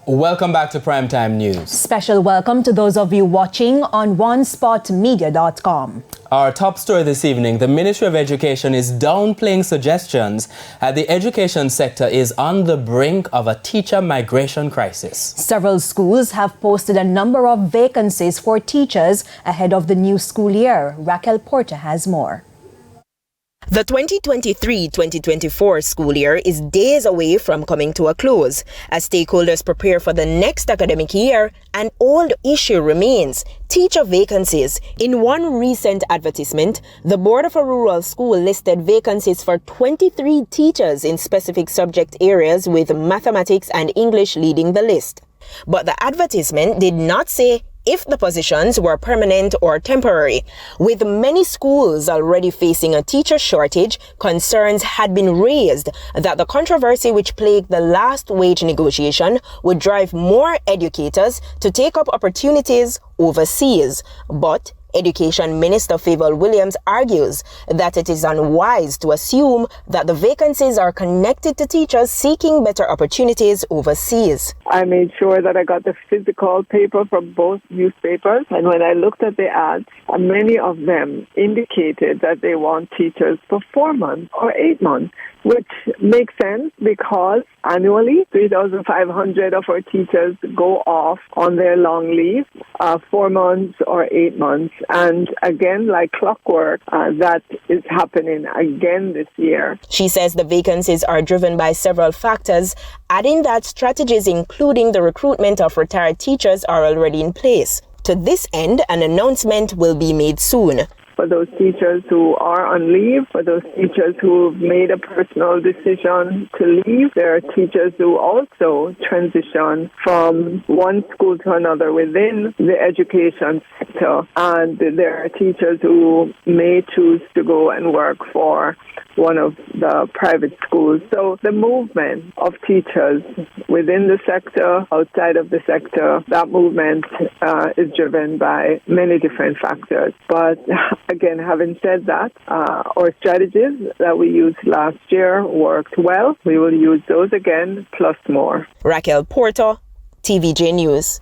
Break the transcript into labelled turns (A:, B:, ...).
A: Welcome back to Primetime News.
B: Special welcome to those of you watching on onespotmedia.com.
A: Our top story this evening, the Ministry of Education is downplaying suggestions that the education sector is on the brink of a teacher migration crisis. Several
B: schools have posted a number of vacancies for teachers ahead of the new school year. Raquel Porter has more.
C: The 2023-2024 school year is days away from coming to a close. As stakeholders prepare for the next academic year, an old issue remains: teacher vacancies. In one recent advertisement, the Board of a Rural School listed vacancies for 23 teachers in specific subject areas, with mathematics and English leading the list. But the advertisement did not say if the positions were permanent or temporary. With many schools already facing a teacher shortage, concerns had been raised that the controversy which plagued the last wage negotiation would drive more educators to take up opportunities overseas. But Education Minister Favour Williams argues that it is unwise to assume that the vacancies are connected to teachers seeking better opportunities overseas.
D: I made sure that I got the physical paper from both newspapers, and when I looked at the ads, many of them indicated that they want teachers for 4 months or 8 months, which makes sense because annually 3,500 of our teachers go off on their long leave, 4 months or 8 months. And again, like clockwork, that is happening again this year.
C: She says the vacancies are driven by several factors, adding that strategies including the recruitment of retired teachers are already in place. To this end, an announcement will be made soon.
D: For those teachers who are on leave, for those teachers who've made a personal decision to leave, there are teachers who also transition from one school to another within the education sector. And there are teachers who may choose to go and work for one of the private schools. So the movement of teachers within the sector, outside of the sector, that movement is driven by many different factors. But again, having said that, our strategies that we used last year worked well. We will use those again, plus more.
C: Raquel Porter, TVJ News.